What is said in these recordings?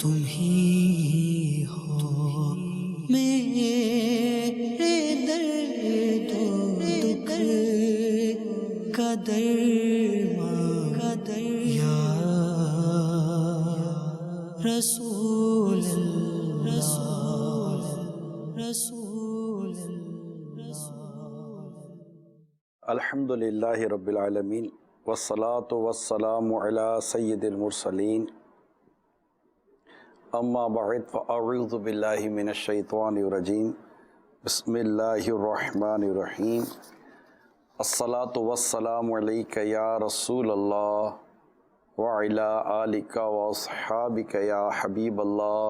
تم ہی ہو میرے درد و دکھ کا درمان یا رسول الحمد للہ رب العالمین والصلاة والسلام علی سید المرسلین اما بعد فاعوذ باللہ من الشیطان الرجیم بسم اللہ الرحمن الرحیم الصلاة والسلام علیک یا رسول اللہ وعلی آلک واصحابک یا حبیب اللہ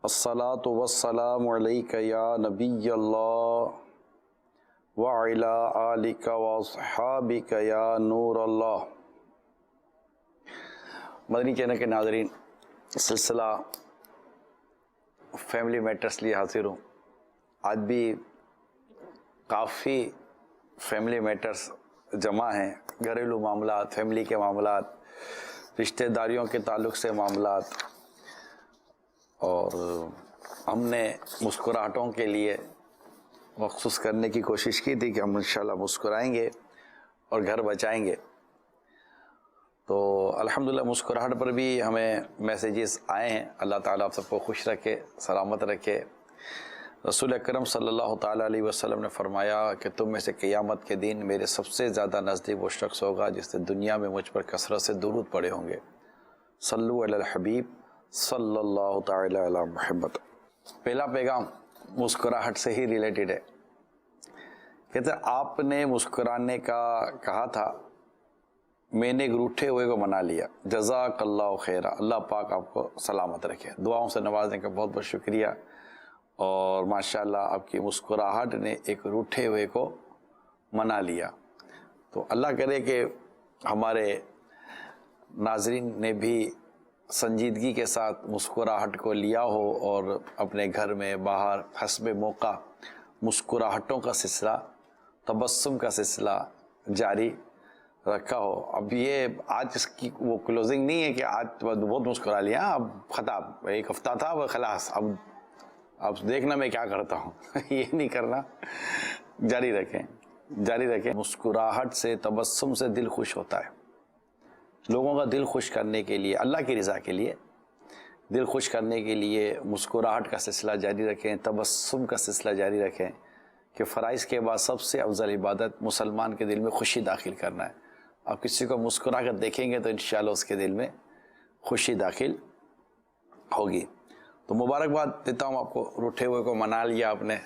الصلاة والسلام علیک یا نبی اللہ وعلی آلک واصحابک یا نور اللہ۔ مدنی چینل کے ناظرین، سلسلہ فیملی میٹرز لیے حاضر ہوں۔ آج بھی کافی فیملی میٹرز جمع ہیں، گھریلو معاملات، فیملی کے معاملات، رشتہ داریوں کے تعلق سے معاملات، اور ہم نے مسکراہٹوں کے لیے مخصوص کرنے کی کوشش کی تھی کہ ہم انشاءاللہ مسکرائیں گے اور گھر بچائیں گے۔ تو الحمدللہ مسکراہٹ پر بھی ہمیں میسیجز آئے ہیں۔ اللہ تعالیٰ آپ سب کو خوش رکھے، سلامت رکھے۔ رسول اکرم صلی اللہ تعالیٰ علیہ وسلم نے فرمایا کہ تم میں سے قیامت کے دن میرے سب سے زیادہ نزدیک وہ شخص ہوگا جس نے دنیا میں مجھ پر کثرت سے درود پڑھے ہوں گے۔ صلو علی الحبیب صلی اللہ تعالیٰ علی محمد۔ پہلا پیغام مسکراہٹ سے ہی ریلیٹڈ ہے۔ کہتے ہیں آپ نے مسکرانے کا کہا تھا، میں نے ایک روٹھے ہوئے کو منا لیا، جزاک اللہ خیرہ، اللہ پاک آپ کو سلامت رکھے۔ دعاؤں سے نوازنے کا بہت بہت شکریہ، اور ماشاءاللہ آپ کی مسکراہٹ نے ایک روٹھے ہوئے کو منا لیا۔ تو اللہ کرے کہ ہمارے ناظرین نے بھی سنجیدگی کے ساتھ مسکراہٹ کو لیا ہو اور اپنے گھر میں باہر حسب موقع مسکراہٹوں کا سلسلہ، تبسم کا سلسلہ جاری رکھا ہو۔ اب یہ آج اس کی وہ کلوزنگ نہیں ہے کہ آج بہت مسکرا لیا، اب خطاب ایک ہفتہ تھا وہ خلاص، اب دیکھنا میں کیا کرتا ہوں یہ نہیں کرنا، جاری رکھیں جاری رکھیں۔ مسکراہٹ سے، تبسم سے دل خوش ہوتا ہے۔ لوگوں کا دل خوش کرنے کے لیے، اللہ کی رضا کے لیے، دل خوش کرنے کے لیے مسکراہٹ کا سلسلہ جاری رکھیں، تبسم کا سلسلہ جاری رکھیں، کہ فرائض کے بعد سب سے افضل عبادت مسلمان کے دل میں خوشی داخل کرنا ہے۔ آپ کسی کو مسکرا کر دیکھیں گے تو انشاءاللہ اس کے دل میں خوشی داخل ہوگی۔ تو مبارکباد دیتا ہوں آپ کو، روٹھے ہوئے کو منا لیا آپ نے،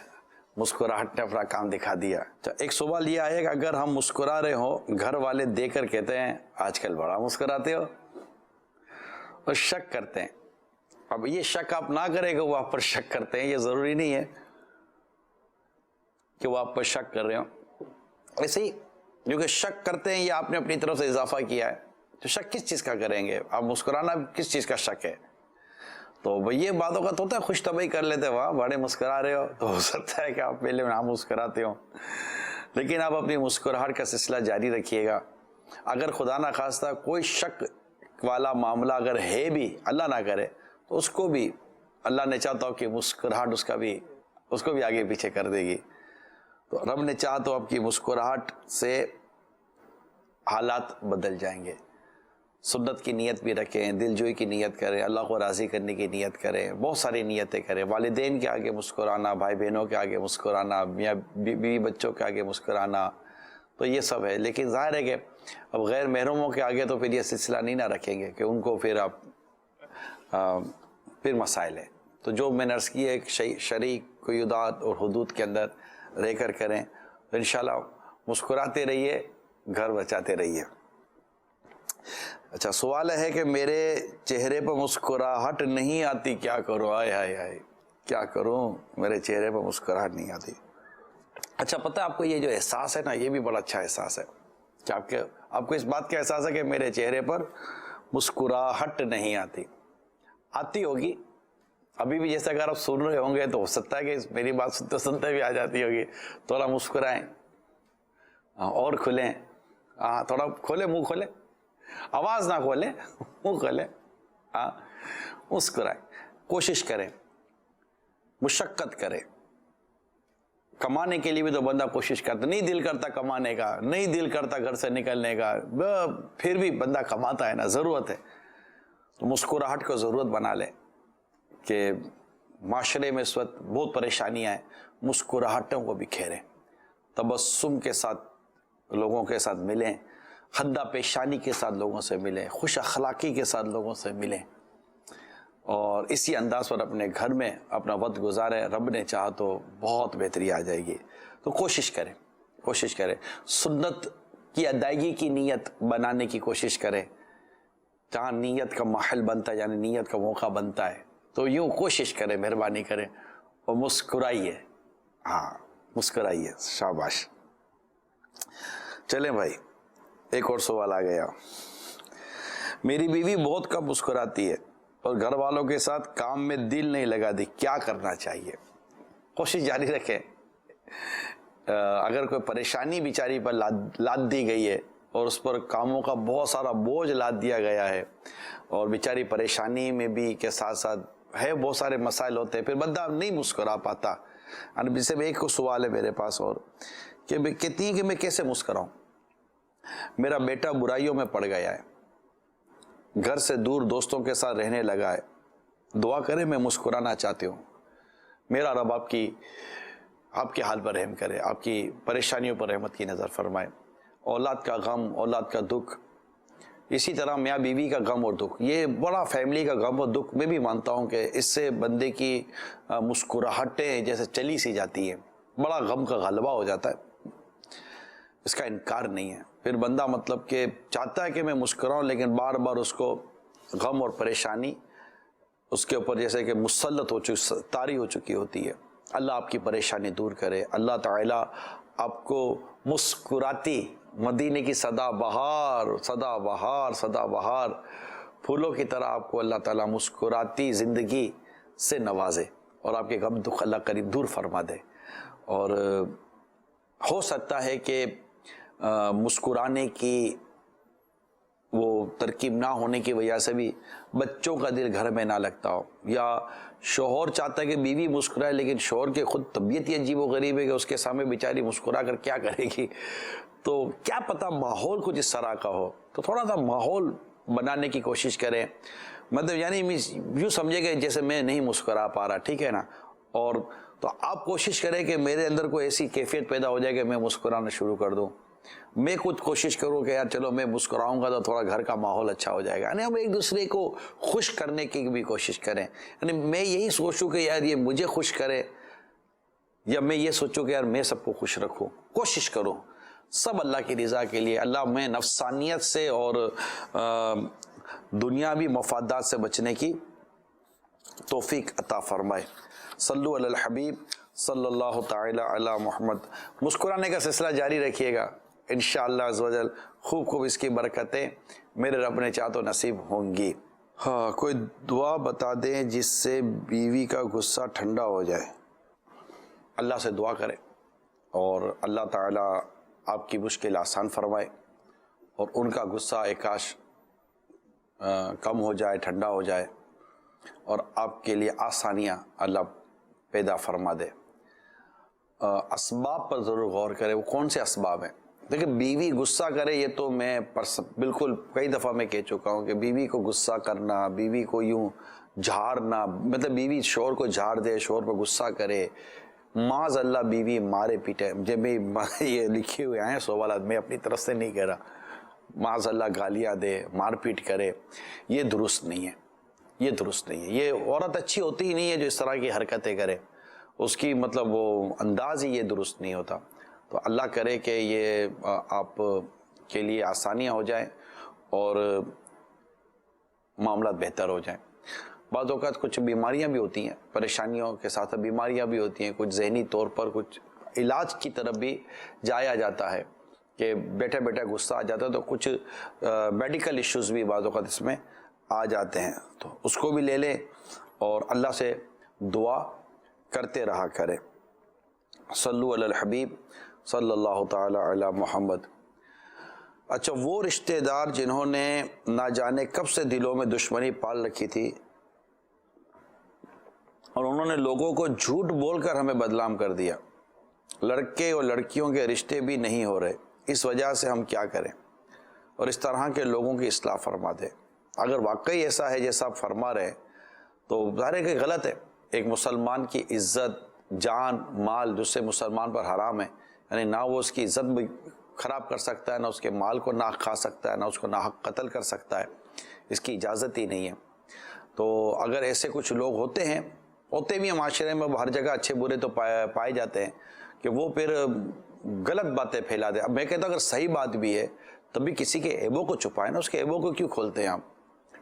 مسکراہٹ نے اپنا کام دکھا دیا۔ ایک سوال یہ آئے کہ اگر ہم مسکرا رہے ہوں، گھر والے دیکھ کر کہتے ہیں آج کل بڑا مسکراتے ہو، اور شک کرتے ہیں۔ اب یہ شک آپ نہ کریں کہ وہ آپ پر شک کرتے ہیں، یہ ضروری نہیں ہے کہ وہ آپ پر شک کر رہے ہوں۔ ایسے ہی جو کہ شک کرتے ہیں، یہ آپ نے اپنی طرف سے اضافہ کیا ہے، تو شک کس چیز کا کریں گے؟ آپ مسکرانا کس چیز کا شک ہے؟ تو یہ باتوں کا تو ہوتا ہے، خوش طبعی کر لیتے، واہ بڑے مسکرا رہے ہو، تو ہو سکتا ہے کہ آپ پہلے نہ مسکراتے ہوں، لیکن آپ اپنی مسکراہٹ کا سلسلہ جاری رکھیے گا۔ اگر خدا نہ خواستہ کوئی شک والا معاملہ اگر ہے بھی، اللہ نہ کرے، تو اس کو بھی اللہ نے چاہتا ہو کہ مسکراہٹ اس کو بھی آگے پیچھے کر دے گی۔ تو رب نے چاہا تو آپ کی مسکراہٹ سے حالات بدل جائیں گے۔ سنت کی نیت بھی رکھیں، دل جوئی کی نیت کریں، اللہ کو راضی کرنے کی نیت کریں، بہت ساری نیتیں کریں، والدین کے آگے مسکرانا، بھائی بہنوں کے آگے مسکرانا، میاں بیوی بچوں کے آگے مسکرانا، تو یہ سب ہے۔ لیکن ظاہر ہے کہ اب غیر محرموں کے آگے تو پھر یہ سلسلہ نہیں نہ رکھیں گے کہ ان کو پھر آپ پھر مسائل ہیں۔ تو جو میں نے عرض کی ہے ایک شرعی قیودات اور حدود کے اندر رہ کر کریں، تو انشاءاللہ مسکراتے رہیے، گھر بچاتے رہیے۔ اچھا، سوال ہے کہ میرے چہرے پر مسکراہٹ نہیں آتی، کیا کروں؟ آئے ہائے ہائے، کیا کروں، میرے چہرے پر مسکراہٹ نہیں آتی۔ اچھا، پتہ ہے آپ کو یہ جو احساس ہے نا، یہ بھی بڑا اچھا احساس ہے کہ آپ کو اس بات کا احساس ہے کہ میرے چہرے پر مسکراہٹ نہیں آتی۔ آتی ہوگی ابھی بھی، جیسے اگر آپ سن رہے ہوں گے تو ہو سکتا ہے کہ میری بات سنتے سنتے بھی آ جاتی ہوگی۔ تھوڑا مسکرائیں اور کھلیں، تھوڑا کھولیں، منہ کھولیں، آواز نہ کھولیں، منہ کھولیں، مسکرائیں, کوشش کریں, مشقت کریں. کمانے کے لیے بھی تو بندہ کوشش کرتا, نہیں دل کرتا کمانے کا, نہیں دل کرتا گھر سے نکلنے کا, پھر بھی بندہ کماتا ہے نا, ضرورت ہے. تو مسکراہٹ کو ضرورت بنا لیں کہ معاشرے میں اس وقت بہت پریشانیاں ہیں, مسکراہٹوں کو بکھیریں, تبسم کے ساتھ لوگوں کے ساتھ ملیں, خندہ پیشانی کے ساتھ لوگوں سے ملیں, خوش اخلاقی کے ساتھ لوگوں سے ملیں, اور اسی انداز پر اپنے گھر میں اپنا وقت گزاریں. رب نے چاہا تو بہت بہتری آ جائے گی. تو کوشش کریں, سنت کی ادائیگی کی نیت بنانے کی کوشش کریں. جہاں نیت کا محل بنتا ہے, یعنی نیت کا موقع بنتا ہے, تو یوں کوشش کریں, مہربانی کریں, اور مسکرائیے. ہاں مسکرائیے, شاباش. چلیں بھائی, ایک اور سوال آ گیا. میری بیوی بہت کم مسکراتی ہے اور گھر والوں کے ساتھ کام میں دل نہیں لگاتی, کیا کرنا چاہیے؟ کوشش جاری رکھیں. اگر کوئی پریشانی بیچاری پر لاد دی گئی ہے اور اس پر کاموں کا بہت سارا بوجھ لاد دیا گیا ہے, اور بیچاری پریشانی میں بھی کے ساتھ ساتھ ہے, بہت سارے مسائل ہوتے ہیں, پھر بندہ نہیں مسکرا پاتا. جیسے ایک سوال ہے میرے پاس اور, کہ کہتی ہیں کہ میں کیسے مسکراؤں, میرا بیٹا برائیوں میں پڑ گیا ہے, گھر سے دور دوستوں کے ساتھ رہنے لگا ہے, دعا کرے, میں مسکرانا چاہتی ہوں. میرا رب آپ کے حال پر رحم کرے, آپ کی پریشانیوں پر رحمت کی نظر فرمائے. اولاد کا غم, اولاد کا دکھ, اسی طرح میاں بیوی کا غم اور دکھ, یہ بڑا فیملی کا غم اور دکھ. میں بھی مانتا ہوں کہ اس سے بندے کی مسکراہٹیں جیسے چلی سی جاتی ہیں, بڑا غم کا غلبہ ہو جاتا ہے, اس کا انکار نہیں ہے. پھر بندہ مطلب کہ چاہتا ہے کہ میں مسکراؤں, لیکن بار بار اس کو غم اور پریشانی اس کے اوپر جیسے کہ مسلط طاری ہو چکی ہوتی ہے. اللہ آپ کی پریشانی دور کرے. اللہ تعالیٰ آپ کو مسکراتی مدینے کی سدا بہار پھولوں کی طرح آپ کو اللہ تعالیٰ مسکراتی زندگی سے نوازے, اور آپ کے غم دکھ اللہ قریب دور فرما دے. اور ہو سکتا ہے کہ مسکرانے کی وہ ترکیب نہ ہونے کی وجہ سے بھی بچوں کا دل گھر میں نہ لگتا ہو, یا شوہر چاہتا ہے کہ بیوی مسکرائے, لیکن شوہر کے خود طبیعت ہی عجیب و غریب ہے کہ اس کے سامنے بیچاری مسکرا کر کیا کرے گی. تو کیا پتہ ماحول کچھ اس طرح کا ہو, تو تھوڑا سا ماحول بنانے کی کوشش کریں. مطلب یعنی یوں سمجھے کہ جیسے میں نہیں مسکرا پا رہا, ٹھیک ہے نا, اور تو آپ کوشش کریں کہ میرے اندر کوئی ایسی کیفیت پیدا ہو جائے کہ میں مسکرانا شروع کر دوں. میں خود کوشش کروں کہ یار چلو میں مسکراؤں گا تو تھوڑا گھر کا ماحول اچھا ہو جائے گا. یعنی ہم ایک دوسرے کو خوش کرنے کی بھی کوشش کریں. یعنی میں یہی سوچوں کہ یار یہ مجھے خوش کرے, یا میں یہ سوچوں کہ یار میں سب کو خوش رکھوں. کوشش کروں سب اللہ کی رضا کے لیے. اللہ میں نفسانیت سے اور دنیاوی مفادات سے بچنے کی توفیق عطا فرمائے. صلو علی الحبیب صلی اللہ تعالی علی محمد. مسکرانے کا سلسلہ جاری رکھیے گا, انشاءاللہ عز و جل خوب اس کی برکتیں میرے رب نے چاہ تو نصیب ہوں گی. ہاں, کوئی دعا بتا دیں جس سے بیوی کا غصہ ٹھنڈا ہو جائے. اللہ سے دعا کریں اور اللہ تعالیٰ آپ کی مشکل آسان فرمائے, اور ان کا غصہ ایکاش کم ہو جائے, ٹھنڈا ہو جائے, اور آپ کے لیے آسانیاں اللہ پیدا فرما دے. اسباب پر ضرور غور کریں, وہ کون سے اسباب ہیں. دیکھیں, بیوی غصہ کرے یہ تو میں بالکل کئی دفعہ میں کہہ چکا ہوں کہ بیوی کو غصہ کرنا, بیوی کو یوں جھاڑنا, مطلب بیوی شوہر کو جھاڑ دے, شوہر پر غصہ کرے, معاذ اللہ بیوی مارے پیٹے, جب میں یہ لکھے ہوئے ہیں سوالات, میں اپنی طرف سے نہیں کہہ رہا, معاذ اللہ گالیاں دے, مار پیٹ کرے, یہ درست نہیں ہے. یہ درست نہیں ہے. یہ عورت اچھی ہوتی ہی نہیں ہے جو اس طرح کی حرکتیں کرے, اس کی مطلب وہ انداز ہی یہ درست نہیں ہوتا. تو اللہ کرے کہ یہ آپ کے لیے آسانیاں ہو جائیں اور معاملات بہتر ہو جائیں. بعض اوقات کچھ بیماریاں بھی ہوتی ہیں, پریشانیوں کے ساتھ بیماریاں بھی ہوتی ہیں, کچھ ذہنی طور پر کچھ علاج کی طرف بھی جایا جاتا ہے کہ بیٹھے بیٹھے غصہ آ جاتا ہے, تو کچھ میڈیکل ایشوز بھی بعض اوقات اس میں آ جاتے ہیں, تو اس کو بھی لے لیں اور اللہ سے دعا کرتے رہا کریں. صلو علی الحبیب صلی اللہ تعالی علی محمد. اچھا, وہ رشتہ دار جنہوں نے نہ جانے کب سے دلوں میں دشمنی پال رکھی تھی, اور انہوں نے لوگوں کو جھوٹ بول کر ہمیں بدنام کر دیا. لڑکے اور لڑکیوں کے رشتے بھی نہیں ہو رہے، اس وجہ سے ہم کیا کریں؟ اور اس طرح کے لوگوں کی اصلاح فرما دیں. اگر واقعی ایسا ہے جیسا آپ فرما رہے تو ظاہر ہے کہ غلط ہے. ایک مسلمان کی عزت، جان، مال جس سے مسلمان پر حرام ہے، یعنی نہ وہ اس کی عزت بھی خراب کر سکتا ہے، نہ اس کے مال کو ناحق کھا سکتا ہے، نہ اس کو ناحق قتل کر سکتا ہے، اس کی اجازت ہی نہیں ہے. تو اگر ایسے کچھ لوگ ہوتے بھی ہیں معاشرے میں، ہر جگہ اچھے برے تو پائے جاتے ہیں کہ وہ پھر غلط باتیں پھیلا دے. اب میں کہتا ہوں اگر صحیح بات بھی ہے تب بھی کسی کے عیبوں کو چھپائے نا، اس کے عیبوں کو کیوں کھولتے ہیں آپ؟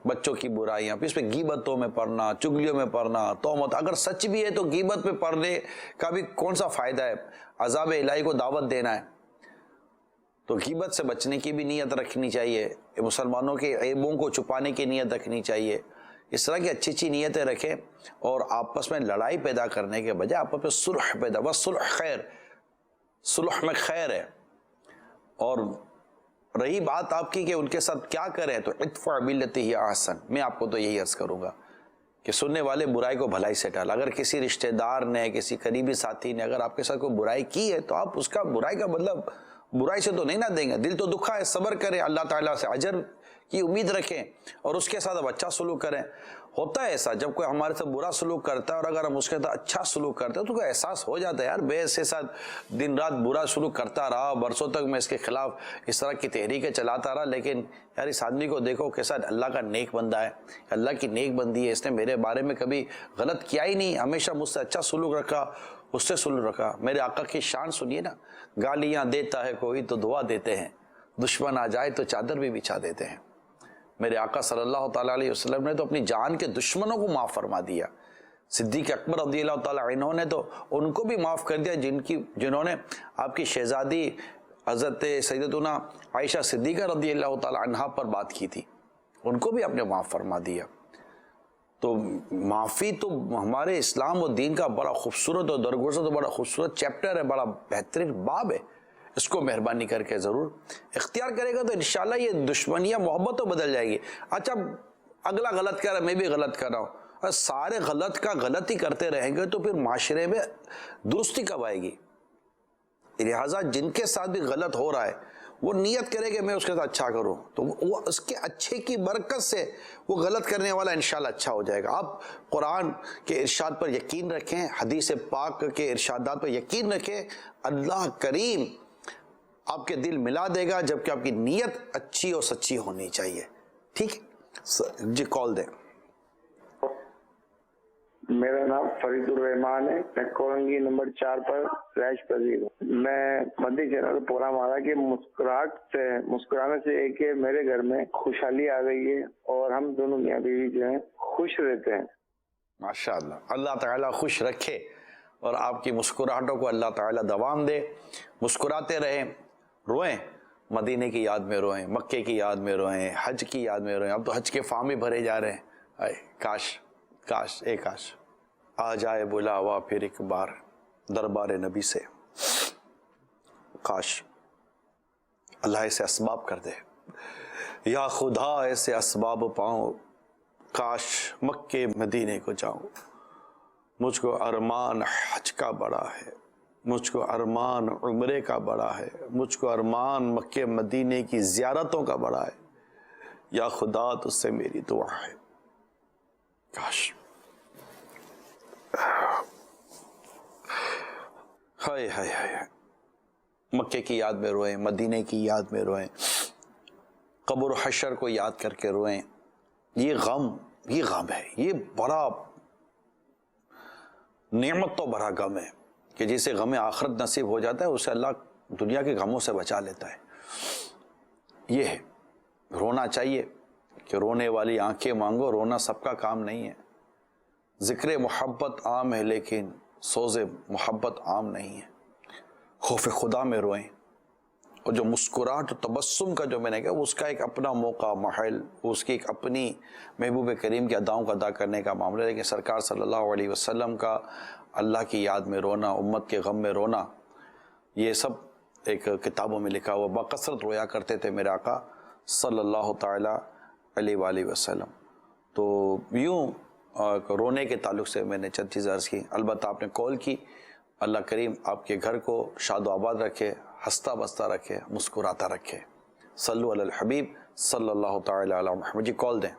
بچوں کی برائیاں، پھر اس پہ غیبتوں میں پڑھنا، چگلیوں میں پڑھنا، تہمت. اگر سچ بھی ہے تو غیبت پہ پڑھنے کا بھی کون سا فائدہ ہے؟ عذاب الہی کو دعوت دینا ہے. تو غیبت سے بچنے کی بھی نیت رکھنی چاہیے، مسلمانوں کے عیبوں کو چھپانے کی نیت رکھنی چاہیے. اس طرح کی اچھی نیتیں رکھیں اور آپس میں لڑائی پیدا کرنے کے بجائے آپس میں صلح پیدا. بس صلح خیر، صلح میں خیر ہے. اور رہی بات آپ کی کہ ان کے ساتھ کیا کریں، تو ادفع باللتی ہی احسن، میں آپ کو تو یہی عرض کروں گا کہ سننے والے برائی کو بھلائی سے ٹال. اگر کسی رشتہ دار نے، کسی قریبی ساتھی نے اگر آپ کے ساتھ کوئی برائی کی ہے تو آپ اس کا برائی کا مطلب برائی سے تو نہیں نہ دیں گے. دل تو دکھا ہے، صبر کریں، اللہ تعالیٰ سے اجر کی امید رکھیں اور اس کے ساتھ اب اچھا سلوک کریں. ہوتا ہے ایسا جب کوئی ہمارے ساتھ برا سلوک کرتا ہے اور اگر ہم اس کے ساتھ اچھا سلوک کرتے ہیں تو کوئی احساس ہو جاتا ہے یار بے اس کے ساتھ دن رات برا سلوک کرتا رہا، برسوں تک میں اس کے خلاف اس طرح کی تحریکیں چلاتا رہا، لیکن یار اس آدمی کو دیکھو کیسا اللہ کا نیک بندہ ہے، اللہ کی نیک بندی ہے، اس نے میرے بارے میں کبھی غلط کیا ہی نہیں، ہمیشہ مجھ سے اچھا سلوک رکھا، اس سے سلوک رکھا. میرے آقا کی شان سنیے نا، گالیاں دیتا ہے کوئی تو دعا دیتے ہیں، دشمن آ جائے تو چادر بھی بچھا دیتے ہیں. میرے آقا صلی اللہ تعالیٰ علیہ وسلم نے تو اپنی جان کے دشمنوں کو معاف فرما دیا. صدیق اکبر رضی اللہ تعالیٰ عنہ نے تو ان کو بھی معاف کر دیا جنہوں نے آپ کی شہزادی حضرت سیدتنا عائشہ صدیقہ رضی اللہ تعالیٰ عنہا پر بات کی تھی، ان کو بھی آپ نے معاف فرما دیا. تو معافی تو ہمارے اسلام و دین کا بڑا خوبصورت اور درگزر تو بڑا خوبصورت چیپٹر ہے، بڑا بہترین باب ہے. اس کو مہربانی کر کے ضرور اختیار کرے گا تو انشاءاللہ یہ دشمنیاں محبت تو بدل جائے گی. اچھا اگلا غلط کر رہا ہے، میں بھی غلط کر رہا ہوں، اور سارے غلط کا غلط ہی کرتے رہیں گے تو پھر معاشرے میں درستی کب آئے گی؟ لہٰذا جن کے ساتھ بھی غلط ہو رہا ہے وہ نیت کرے کہ میں اس کے ساتھ اچھا کروں تو وہ اس کے اچھے کی برکت سے وہ غلط کرنے والا انشاءاللہ اچھا ہو جائے گا. آپ قرآن کے ارشاد پر یقین رکھیں، حدیث پاک کے ارشادات پر یقین رکھیں، اللہ کریم آپ کے دل ملا دے گا، جبکہ آپ کی نیت اچھی اور سچی ہونی چاہیے. ٹھیک ہے جی، کال دیں. میرا نام فرید الرحمان ہے، میں کولنگی نمبر 4 پر رہائش پذیر ہوں. میں مدی چینل پروگرام آ رہا کہ مسکرانے سے ایک ہے میرے گھر میں خوشحالی آ گئی ہے اور ہم دونوں میاں بیوی جو ہیں خوش رہتے ہیں. ماشاءاللہ، اللہ تعالیٰ خوش رکھے اور آپ کی مسکراہٹوں کو اللہ تعالیٰ دوام دے. مسکراتے رہیں، روئیں، مدینے کی یاد میں روئیں، مکے کی یاد میں روئیں، حج کی یاد میں روئیں. اب تو حج کے فارم ہی بھرے جا رہے ہیں. کاش کاش آ جائے بلاوا پھر ایک بار دربار نبی سے. کاش اللہ ایسے اسباب کر دے، یا خدا ایسے اسباب پاؤں، کاش مکے مدینے کو جاؤں. مجھ کو ارمان حج کا بڑا ہے، مجھ کو ارمان عمرے کا بڑا ہے، مجھ کو ارمان مکے مدینے کی زیارتوں کا بڑا ہے. یا خدا تجھ سے میری دعا ہے. کاش ہائے ہائے ہائے، مکے کی یاد میں روئیں، مدینے کی یاد میں روئیں، قبر و حشر کو یاد کر کے روئیں. یہ غم ہے، یہ بڑا نعمت تو بڑا غم ہے کہ جسے غم آخرت نصیب ہو جاتا ہے اسے اللہ دنیا کے غموں سے بچا لیتا ہے. یہ ہے رونا چاہیے کہ رونے والی آنکھیں مانگو، رونا سب کا کام نہیں ہے. ذکر محبت عام ہے لیکن سوز محبت عام نہیں ہے. خوف خدا میں روئیں، اور جو مسکراہٹ و تبسم کا جو میں نے کہا اس کا ایک اپنا موقع محل، اس کی ایک اپنی محبوب کریم کی اداؤں کا ادا کرنے کا معاملہ ہے. لیکن سرکار صلی اللہ علیہ وسلم کا اللہ کی یاد میں رونا، امت کے غم میں رونا، یہ سب ایک کتابوں میں لکھا ہوا. بکثرت رویا کرتے تھے میرے آقا صلی اللہ تعالیٰ علیہ وآلہ وسلم. تو یوں رونے کے تعلق سے میں نے چند چیزیں عرض کی. البتہ آپ نے کال کی, اللہ کریم آپ کے گھر کو شاد و آباد رکھے, ہنستا بستا رکھے, مسکراتا رکھے. صلو علی الحبیب صلی اللہ تعالی علی محمد. جی کال دیں.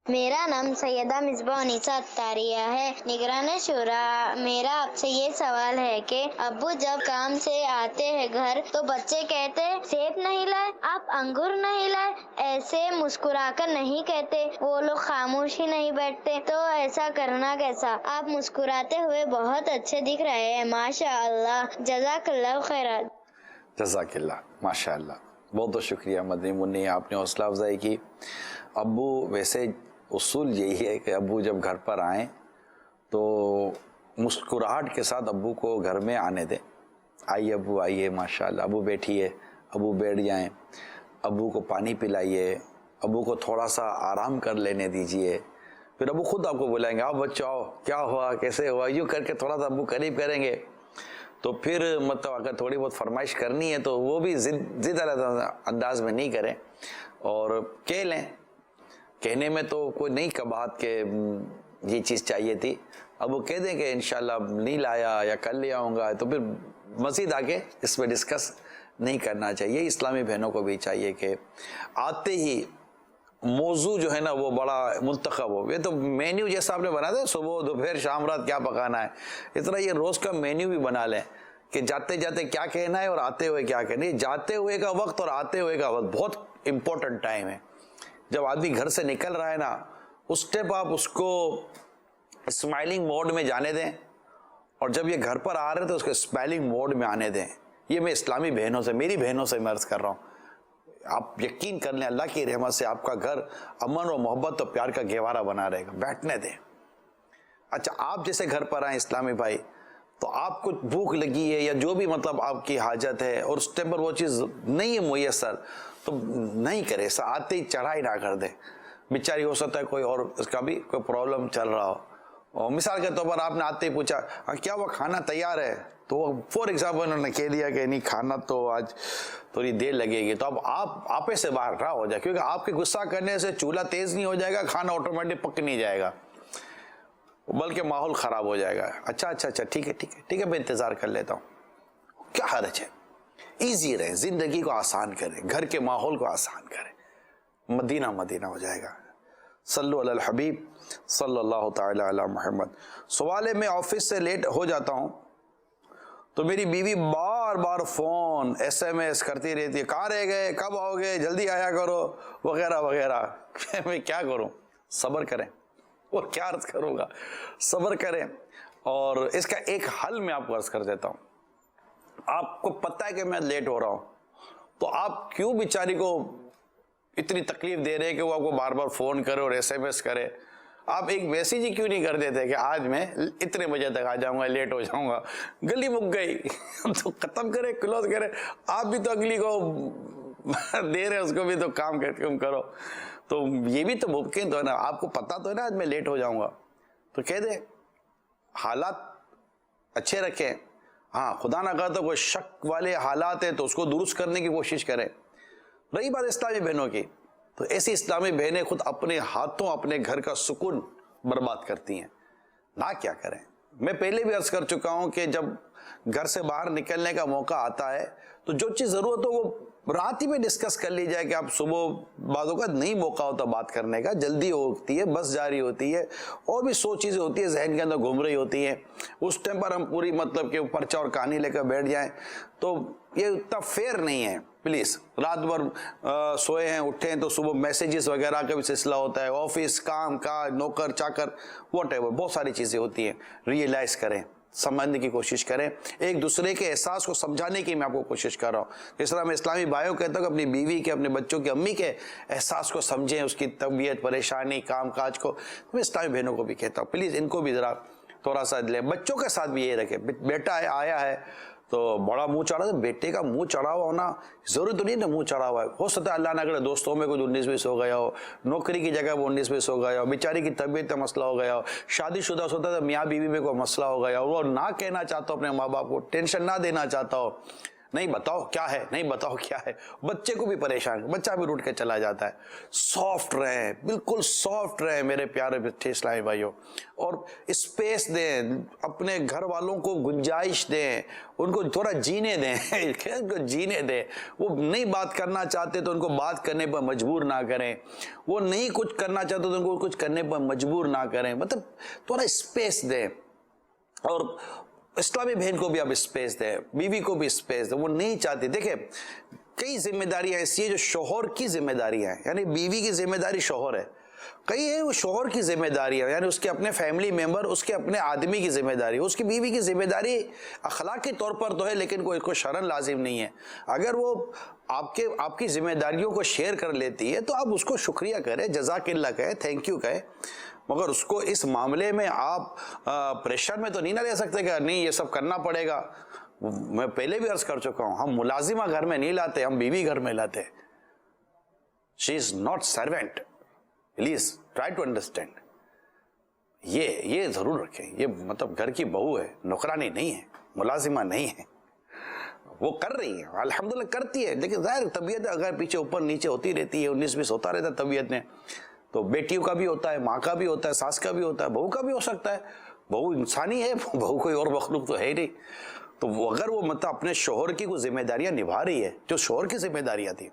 میرا نام سیدہ مصباح انیسہ اتاریہ ہے. نگران شورا, میرا آپ سے یہ سوال ہے کہ ابو جب کام سے آتے ہیں گھر تو بچے کہتے سیب نہیں لائے, آپ انگور نہیں لائے, ایسے مسکرا کر نہیں کہتے, وہ لوگ خاموش ہی نہیں بیٹھتے, تو ایسا کرنا کیسا؟ آپ مسکراتے ہوئے بہت اچھے دکھ رہے ہیں, ماشاء اللہ, جزاک اللہ خیرات. جزاک اللہ, ماشاء اللہ, بہت بہت شکریہ مدنی منی, آپ نے حوصلہ افزائی کی. ابو ویسے اصول یہی ہے کہ ابو جب گھر پر آئیں تو مسکراہٹ کے ساتھ ابو کو گھر میں آنے دیں. آئیے ابو, آئیے, ماشاء اللہ, ابو بیٹھیے, ابو بیٹھ جائیں, ابو کو پانی پلائیے, ابو کو تھوڑا سا آرام کر لینے دیجئے. پھر ابو خود آپ کو بلائیں گے, آؤ بچوں آؤ, کیا ہوا, کیسے ہوا, یوں کر کے تھوڑا سا ابو قریب کریں گے. تو پھر مطلب اگر تھوڑی بہت فرمائش کرنی ہے تو وہ بھی ضد انداز میں نہیں کریں اور کہہ لیں. کہنے میں تو کوئی نہیں قباحت کہ یہ چیز چاہیے تھی, اب وہ کہہ دیں کہ انشاءاللہ نہیں لایا یا کل لے آؤں گا, تو پھر مزید آگے اس پہ ڈسکس نہیں کرنا چاہیے. اسلامی بہنوں کو بھی چاہیے کہ آتے ہی موضوع جو ہے نا وہ بڑا منتخب ہو. یہ تو مینیو جیسا آپ نے بنا دیا, صبح دوپہر شام رات کیا پکانا ہے, اس طرح یہ روز کا مینیو بھی بنا لیں کہ جاتے جاتے کیا کہنا ہے اور آتے ہوئے کیا کہنا ہے. جاتے ہوئے کا وقت اور آتے ہوئے کا وقت بہت امپورٹنٹ ٹائم ہے. جب آدمی گھر سے نکل رہا ہے نا, اس ٹائم آپ اس کو اسمائلنگ موڈ میں جانے دیں, اور جب یہ گھر پر آ رہے ہیں تو اس کو اسمائلنگ موڈ میں آنے دیں. یہ میں اسلامی بہنوں سے, میری بہنوں سے میں عرض کر رہا ہوں. آپ یقین کر لیں, اللہ کی رحمت سے آپ کا گھر امن و محبت اور پیار کا گہوارہ بنا رہے گا. بیٹھنے دیں. اچھا, آپ جیسے گھر پر آئیں اسلامی بھائی, تو آپ کو بھوک لگی ہے یا جو بھی مطلب آپ کی حاجت ہے اور اس ٹائم پر وہ چیز نہیں ہے میسر, تو نہیں کرے, آتے ہی چڑھائی نہ کر دیں. بیچاری ہو سکتا ہے کوئی اور اس کا بھی کوئی پرابلم چل رہا ہو, اور مثال کے طور پر آپ نے آتے ہی پوچھا کیا وہ کھانا تیار ہے, تو وہ فور ایگزامپل انہوں نے کہہ دیا کہ نہیں کھانا تو آج تھوڑی دیر لگے گی, تو اب آپ آپے سے باہر نہ ہو جائے, کیونکہ آپ کے غصہ کرنے سے چولہا تیز نہیں ہو جائے گا, کھانا آٹومیٹک پک نہیں جائے گا, بلکہ ماحول خراب ہو جائے گا. اچھا اچھا اچھا, ٹھیک ہے ٹھیک ہے ٹھیک ہے, میں انتظار کر لیتا ہوں. کیا حرج ہے, ایزی رہیں, زندگی کو آسان کریں, گھر کے ماحول کو آسان کریں, مدینہ مدینہ ہو جائے گا. صلو علی الحبیب صلی اللہ تعالی علی محمد. سوال ہے, میں آفس سے لیٹ ہو جاتا ہوں تو میری بیوی بار بار فون ایس ایم ایس کرتی رہتی ہے, کہاں رہ گئے, کب آؤ گے, جلدی آیا کرو, وغیرہ وغیرہ. میں کیا کروں؟ صبر کریں, اور کیا عرض کروں گا, صبر کریں. اور اس کا ایک حل میں آپ کو عرض کر دیتا ہوں. آپ کو پتہ ہے کہ میں لیٹ ہو رہا ہوں, تو آپ کیوں بیچاری کو اتنی تکلیف دے رہے کہ وہ آپ کو بار بار فون کرے اور ایس ایم ایس کرے؟ آپ ایک میسیج ہی کیوں نہیں کر دیتے کہ آج میں اتنے بجے تک آ جاؤں گا, لیٹ ہو جاؤں گا, گلی مک گئی, تو ختم کرے, کلوز کرے. آپ بھی تو اگلی کو دے رہے, اس کو بھی تو کام کرو. تو یہ بھی تو ممکن تو ہے نا, آپ کو پتا تو ہے نا آج میں لیٹ ہو جاؤں گا, تو کہہ دیں. حالات اچھے رکھیں. ہاں, خدا نہ کرے تو کوئی شک والے حالات ہیں تو اس کو درست کرنے کی کوشش کریں. رہی بات اسلامی بہنوں کی, تو ایسی اسلامی بہنیں خود اپنے ہاتھوں اپنے گھر کا سکون برباد کرتی ہیں. نہ کیا کریں. میں پہلے بھی عرض کر چکا ہوں کہ جب گھر سے باہر نکلنے کا موقع آتا ہے تو جو چیز ضرورت ہو وہ رات ہی میں ڈسکس کر لی جائے, کہ آپ صبح بعض اوقات نہیں موقع ہوتا بات کرنے کا, جلدی ہوتی ہے, بس جاری ہوتی ہے, اور بھی 100 چیزیں ہوتی ہے ذہن کے اندر گھوم رہی ہوتی ہیں. اس ٹائم پر ہم پوری مطلب کہ پرچہ اور کہانی لے کر بیٹھ جائیں تو یہ اتنا فیئر نہیں ہے. پلیز, رات بھر سوئے ہیں, اٹھے ہیں تو صبح میسیجز وغیرہ کا بھی سلسلہ ہوتا ہے, آفس, کام کاج, نوکر چاکر, واٹ ایور, بہت ساری چیزیں ہوتی ہیں. ریئلائز کریں, سمجھنے کی کوشش کریں, ایک دوسرے کے احساس کو سمجھانے کی میں آپ کو کوشش کر رہا ہوں. جس طرح میں اسلامی بھائیوں کہتا ہوں کہ اپنی بیوی کے, اپنے بچوں کی امی کے احساس کو سمجھیں, اس کی طبیعت, پریشانی, کام کاج کو. میں اسلامی بہنوں کو بھی کہتا ہوں پلیز ان کو بھی ذرا تھوڑا سا لیں. بچوں کے ساتھ بھی یہ رکھیں. بیٹا ہے, آیا ہے تو بڑا منہ چڑھا, تو بیٹے کا منہ چڑھا ہوا ہونا ضروری تو نہیں نا منہ چڑھا ہوا ہے. ہو سکتا ہے اللہ نہ کرے دوستوں میں کوئی 19-20 ہو گیا ہو, نوکری کی جگہ وہ 19-20 ہو گیا ہو, بیچاری کی طبیعت کا مسئلہ ہو گیا ہو, شادی شدہ ہوتا ہے میاں بیوی میں کوئی مسئلہ ہو گیا ہو, وہ نہ کہنا چاہتا ہو اپنے ماں باپ کو, ٹینشن نہ دینا چاہتا ہو, نہیں بتاؤ کیا ہے, نہیں بتاؤ کیا ہے. بچے کو بھی پریشان, بچہ بھی روٹ کے چلا جاتا ہے. سافٹ رہیں, بالکل سافٹ رہیں میرے پیارے بچے اسلامی بھائیوں, اور اسپیس دیں, اپنے گھر والوں کو گنجائش دیں, ان کو تھوڑا جینے دیں, ان کو جینے دیں. وہ نہیں بات کرنا چاہتے تو ان کو بات کرنے پر مجبور نہ کریں, وہ نہیں کچھ کرنا چاہتے تو ان کو کچھ کرنے پر مجبور نہ کریں. مطلب تھوڑا اسپیس دیں. اور اسلامی بہن کو بھی آپ اسپیس دیں, بیوی کو بھی اسپیس دیں. وہ نہیں چاہتی, دیکھیں کئی ذمہ داریاں ایسی ہیں جو شوہر کی ذمہ داریاں ہیں, یعنی بیوی کی ذمہ داری شوہر ہے. کئی ہے وہ شوہر کی ذمہ داری ہے, یعنی اس کے اپنے فیملی ممبر, اس کے اپنے آدمی کی ذمہ داری. اس کی بیوی کی ذمہ داری اخلاقی طور پر تو ہے, لیکن کوئی شرعن لازم نہیں ہے. اگر وہ آپ کی ذمہ داریوں کو شیئر کر لیتی ہے تو آپ اس کو شکریہ کریں, جزاک اللہ کہیں, تھینک یو کہیں, مگر اس کو اس معاملے میں آپ پریشر میں تو نہیں نہ لے سکتے کہ نہیں یہ سب کرنا پڑے گا. میں پہلے بھی عرض کر چکا ہوں, ہم ملازمہ گھر میں نہیں لاتے, ہم بیوی گھر میں لاتے. She is not servant, please try to understand. یہ ضرور رکھیں, یہ مطلب گھر کی بہو ہے, نوکرانی نہیں ہے, ملازمہ نہیں ہے. وہ کر رہی ہے, الحمدللہ کرتی ہے, لیکن ظاہر طبیعت اگر پیچھے اوپر نیچے ہوتی رہتی ہے, 19-20 ہوتا رہتا ہے طبیعت میں, تو بیٹیوں کا بھی ہوتا ہے, ماں کا بھی ہوتا ہے, ساس کا بھی ہوتا ہے, بہو کا بھی ہو سکتا ہے. بہو انسانی ہے, بہو کوئی اور مخلوق تو ہے ہی نہیں. تو اگر وہ مطلب اپنے شوہر کی کوئی ذمہ داریاں نبھا رہی ہے, جو شوہر کی ذمہ داریاں تھیں,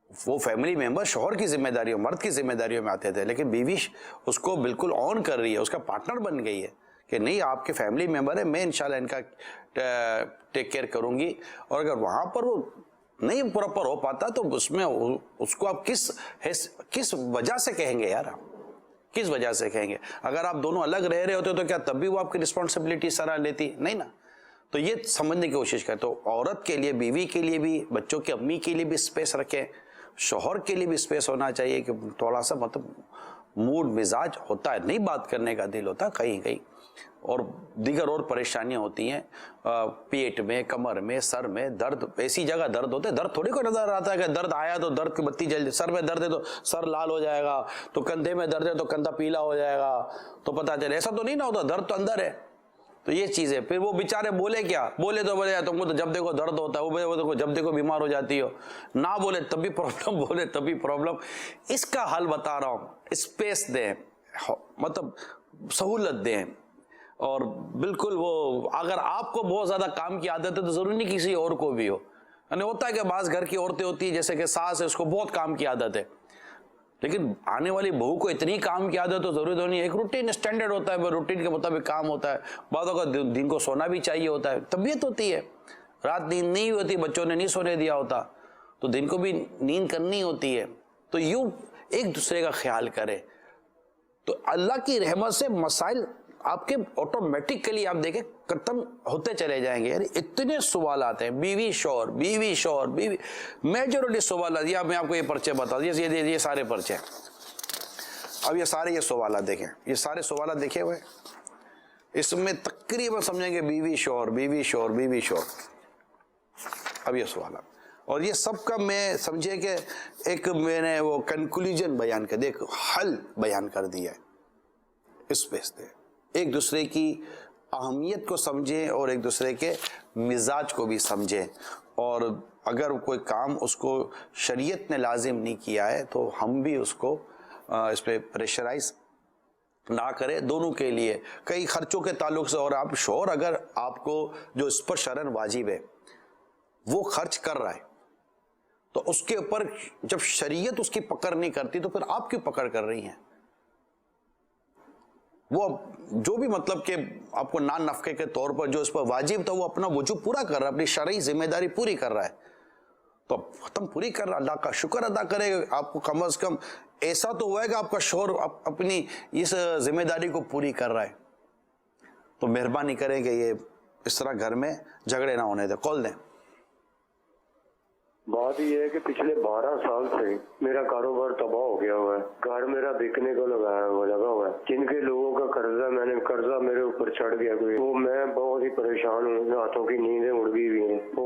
وہ فیملی ممبر شوہر کی ذمہ داریوں, مرد کی ذمہ داریوں میں آتے تھے, لیکن بیوی اس کو بالکل آن کر رہی ہے, اس کا پارٹنر بن گئی ہے کہ نہیں آپ کے فیملی ممبر ہے, میں انشاءاللہ ان کا ٹیک کیئر کروں گی. اور اگر وہاں پر وہ نہیں پراپر ہو پاتا تو اس میں اس کو آپ کس وجہ سے کہیں گے یار, آپ کس وجہ سے کہیں گے؟ اگر آپ دونوں الگ رہ رہے ہوتے تو کیا تب بھی وہ آپ کی رسپانسبلٹی سرا لیتی؟ نہیں نا. تو یہ سمجھنے کی کوشش کریں. تو عورت کے لیے, بیوی کے لیے بھی, بچوں کی امی کے لیے بھی اسپیس رکھیں, شوہر کے لیے بھی اسپیس ہونا چاہیے کہ تھوڑا سا مطلب موڈ مزاج ہوتا ہے, نہیں بات کرنے کا دل ہوتا کہیں کہیں, اور دیگر اور پریشانیاں ہوتی ہیں, پیٹ میں, کمر میں, سر میں درد, ایسی جگہ درد ہوتے ہیں. درد تھوڑی کو نظر آتا ہے کہ درد آیا تو درد کی بتی جل, سر میں درد ہے تو سر لال ہو جائے گا, تو کندھے میں درد ہے تو کندھا پیلا ہو جائے گا, تو پتہ چلے, ایسا تو نہیں نہ ہوتا, درد تو اندر ہے. تو یہ چیز ہے. پھر وہ بیچارے بولے کیا, بولے تو بولے تم کو تو جب دیکھو درد ہوتا ہے, وہ دیکھو جب دیکھو بیمار ہو جاتی ہو, نہ بولے تب بھی پرابلم, بولے تب بھی پرابلم. اس کا حل بتا رہا ہوں, اسپیس دیں, مطلب سہولت دیں. اور بالکل وہ اگر آپ کو بہت زیادہ کام کی عادت ہے تو ضروری نہیں کسی اور کو بھی ہو. یعنی ہوتا ہے کہ بعض گھر کی عورتیں ہوتی ہیں, جیسے کہ ساس ہے, اس کو بہت کام کی عادت ہے, لیکن آنے والی بہو کو اتنی کام کی عادت تو ضروری تو نہیں. ایک روٹین اسٹینڈرڈ ہوتا ہے, روٹین کے مطابق کام ہوتا ہے. بعضوں کا دن کو سونا بھی چاہیے ہوتا ہے, طبیعت ہوتی ہے, رات نیند نہیں ہوتی, بچوں نے نہیں سونے دیا ہوتا, تو دن کو بھی نیند کرنی ہوتی ہے. تو یوں ایک دوسرے کا خیال کرے تو اللہ کی رحمت سے مسائل آپ کے آٹومیٹکلی آپ دیکھیں ختم ہوتے چلے جائیں گے. یعنی اتنے سوالات ہیں, بیوی شوہر, بیوی شوہر, بیوی, میجورٹی سوالات. یا میں آپ کو یہ پرچے بتا دوں, یہ سارے پرچے ہیں. اب یہ سارے یہ سوالات دیکھیں, یہ سارے سوالات دیکھے ہوئے, اس میں تقریباً سمجھیں گے بیوی شوہر, بیوی شوہر, بیوی شوہر. اب یہ سوالات, اور یہ سب کا میں سمجھے کہ ایک میں نے وہ کنکلوژن بیان کر دیا, ایک حل بیان کر دیا ہے. اس پہ ایک دوسرے کی اہمیت کو سمجھیں اور ایک دوسرے کے مزاج کو بھی سمجھیں. اور اگر کوئی کام اس کو شریعت نے لازم نہیں کیا ہے تو ہم بھی اس کو اس پہ پریشرائز نہ کریں دونوں کے لیے. کئی خرچوں کے تعلق سے, اور آپ شوہر اگر آپ کو جو اس پر شرعاً واجب ہے وہ خرچ کر رہا ہے تو اس کے اوپر جب شریعت اس کی پکڑ نہیں کرتی تو پھر آپ کیوں پکڑ کر رہی ہیں؟ وہ جو بھی مطلب کہ آپ کو نان نفقے کے طور پر جو اس پر واجب تھا وہ اپنا وجوب پورا کر رہا ہے, اپنی شرعی ذمہ داری پوری کر رہا ہے, تو ختم پوری کر رہا ہے, اللہ کا شکر ادا کرے گا. آپ کو کم از کم ایسا تو ہوا ہے کہ آپ کا شوہر اپنی اس ذمہ داری کو پوری کر رہا ہے. تو مہربانی کریں کہ یہ اس طرح گھر میں جھگڑے نہ ہونے دیں. کال دیں. بات یہ ہے کہ پچھلے 12 سال سے میرا کاروبار تباہ ہو گیا ہوا ہے, گھر میرا بکنے کو لگا ہوا ہے. جن کے لوگوں کا قرضہ میرے اوپر چڑھ گیا کوئی, وہ میں بہت ہی پریشان ہوں, ہاتھوں کی نیندیں اڑ گئی ہوئی ہیں. وہ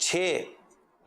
6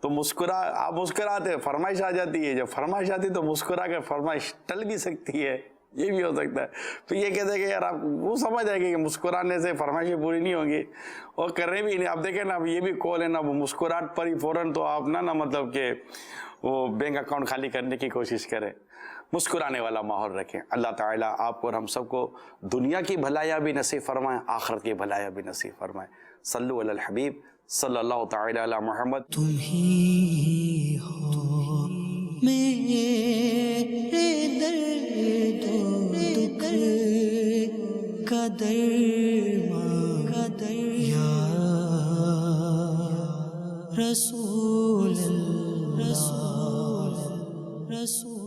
تو آپ مسکراتے فرمائش آ جاتی ہے, جب فرمائش آتی تو مسکرا کے فرمائش ٹل بھی سکتی ہے, یہ بھی ہو سکتا ہے. تو یہ کہتے ہیں کہ یار آپ وہ سمجھ آئے گی کہ مسکرانے سے فرمائشیں پوری نہیں ہوں گی اور کرنے بھی نہیں. آپ دیکھیں نا, اب یہ بھی کال ہے نا, وہ مسکراہٹ پر ہی فوراً تو آپ نا مطلب کہ وہ بینک اکاؤنٹ خالی کرنے کی کوشش کریں. مسکرانے والا ماحول رکھیں. اللہ تعالیٰ آپ کو اور ہم سب کو دنیا کی بھلائیاں بھی نصیب فرمائیں, آخرت کی بھلائیاں بھی نصیب فرمائیں. صلو علی الحبیب صلی اللہ تعالیٰ علی محمد. تم ہی ہو میرے درد و دکھ کا درمان یا رسول اللہ, رسول